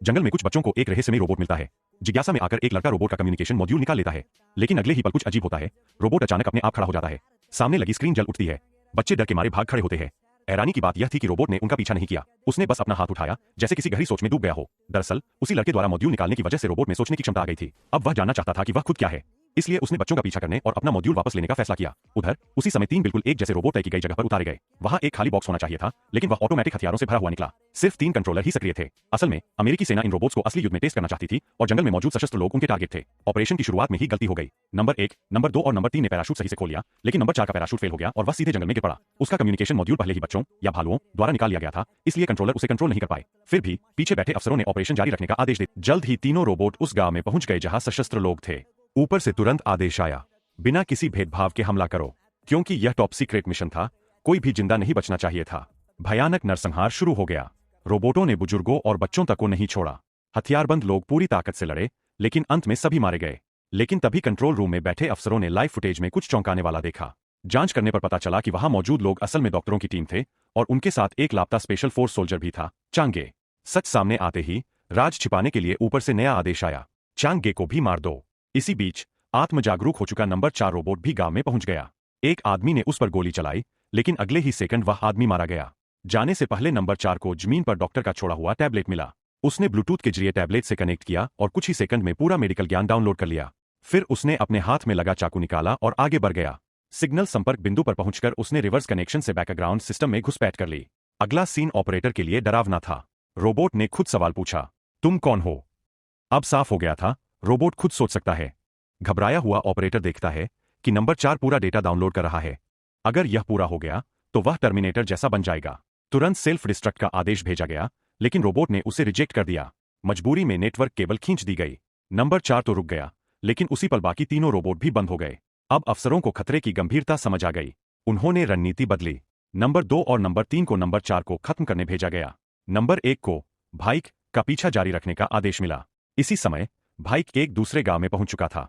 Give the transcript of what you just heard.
जंगल में कुछ बच्चों को एक रहस्यमय रोबोट मिलता है। जिज्ञासा में आकर एक लड़का रोबोट का कम्युनिकेशन मॉड्यूल निकाल लेता है, लेकिन अगले ही पल कुछ अजीब होता है। रोबोट अचानक अपने आप खड़ा हो जाता है। सामने लगी स्क्रीन जल उठती है। बच्चे डर के मारे भाग खड़े होते हैं। हैरानी की बात यह थी कि रोबोट ने उनका पीछा नहीं किया। उसने बस अपना हाथ उठाया, जैसे किसी गहरी सोच में डूब गया हो। दरअसल उसी लड़के द्वारा मॉड्यूल निकालने की वजह से रोबोट में सोचने की क्षमता आ गई थी। अब वह जानना चाहता था कि वह खुद क्या है, इसलिए उसने बच्चों का पीछा करने और अपना मॉड्यूल वापस लेने का फैसला किया। उधर उसी समय 3 बिल्कुल एक जैसे रोबोट तय की गई जगह पर उतारे गए। वहां एक खाली बॉक्स होना चाहिए था, लेकिन वह ऑटोमेटिक हथियारों से भरा हुआ निकला। सिर्फ 3 कंट्रोलर ही सक्रिय थे। असल में अमेरिकी सेना इन रोबोट्स को असली युद्ध में टेस्ट करना चाहती थी और जंगल में मौजूद सशस्त्र लोग उनके टारगेट थे। ऑपरेशन की शुरुआत में ही गलती हो गई। नंबर 1, नंबर 2 और नंबर 3 ने पैराशूट सही से खोल लिया, लेकिन नंबर 4 का पैराशूट फेल हो गया और वह सीधे जंगल में गिर पड़ा। उसका कम्युनिकेशन मॉड्यूल पहले ही बच्चों या भालुओं द्वारा निकाल लिया गया था, इसलिए कंट्रोलर उसे कंट्रोल नहीं कर पाए। फिर भी पीछे बैठे अफसरों ने ऑपरेशन जारी रखने का आदेश दिया। जल्द ही तीनों रोबोट उस गांव में पहुंच गए जहां सशस्त्र लोग थे। ऊपर से तुरंत आदेश आया, बिना किसी भेदभाव के हमला करो, क्योंकि यह टॉप सीक्रेट मिशन था। कोई भी जिंदा नहीं बचना चाहिए था। भयानक नरसंहार शुरू हो गया। रोबोटों ने बुजुर्गों और बच्चों तक को नहीं छोड़ा। हथियारबंद लोग पूरी ताकत से लड़े, लेकिन अंत में सभी मारे गए। लेकिन तभी कंट्रोल रूम में बैठे अफसरों ने लाइव फुटेज में कुछ चौंकाने वाला देखा। जांच करने पर पता चला कि वहां मौजूद लोग असल में डॉक्टरों की टीम थे और उनके साथ एक लापता स्पेशल फोर्स सोल्जर भी था, चांगे। सच सामने आते ही राज छिपाने के लिए ऊपर से नया आदेश आया, चांगे को भी मार दो। इसी बीच आत्म जागरूक हो चुका नंबर 4 रोबोट भी गांव में पहुंच गया। एक आदमी ने उस पर गोली चलाई, लेकिन अगले ही सेकंड वह आदमी मारा गया। जाने से पहले नंबर 4 को जमीन पर डॉक्टर का छोड़ा हुआ टैबलेट मिला। उसने ब्लूटूथ के जरिए टैबलेट से कनेक्ट किया और कुछ ही सेकंड में पूरा मेडिकल ज्ञान डाउनलोड कर लिया। फिर उसने अपने हाथ में लगा चाकू निकाला और आगे बढ़ गया। सिग्नल संपर्क बिंदु पर पहुंचकर उसने रिवर्स कनेक्शन से बैकग्राउंड सिस्टम में घुसपैठ कर ली। अगला सीन ऑपरेटर के लिए डरावना था। रोबोट ने खुद सवाल पूछा, तुम कौन हो? अब साफ हो गया था, रोबोट खुद सोच सकता है। घबराया हुआ ऑपरेटर देखता है कि नंबर 4 पूरा डेटा डाउनलोड कर रहा है। अगर यह पूरा हो गया तो वह टर्मिनेटर जैसा बन जाएगा। तुरंत सेल्फ डिस्ट्रक्ट का आदेश भेजा गया, लेकिन रोबोट ने उसे रिजेक्ट कर दिया। मजबूरी में नेटवर्क केबल खींच दी गई। नंबर 4 तो रुक गया, लेकिन उसी पल बाकी तीनों रोबोट भी बंद हो गए। अब अफसरों को खतरे की गंभीरता समझ आ गई। उन्होंने रणनीति बदली। नंबर 2 और नंबर 3 को नंबर 4 को खत्म करने भेजा गया। नंबर 1 को भाइक का पीछा जारी रखने का आदेश मिला। इसी समय भाइक एक दूसरे गांव में पहुंच चुका था।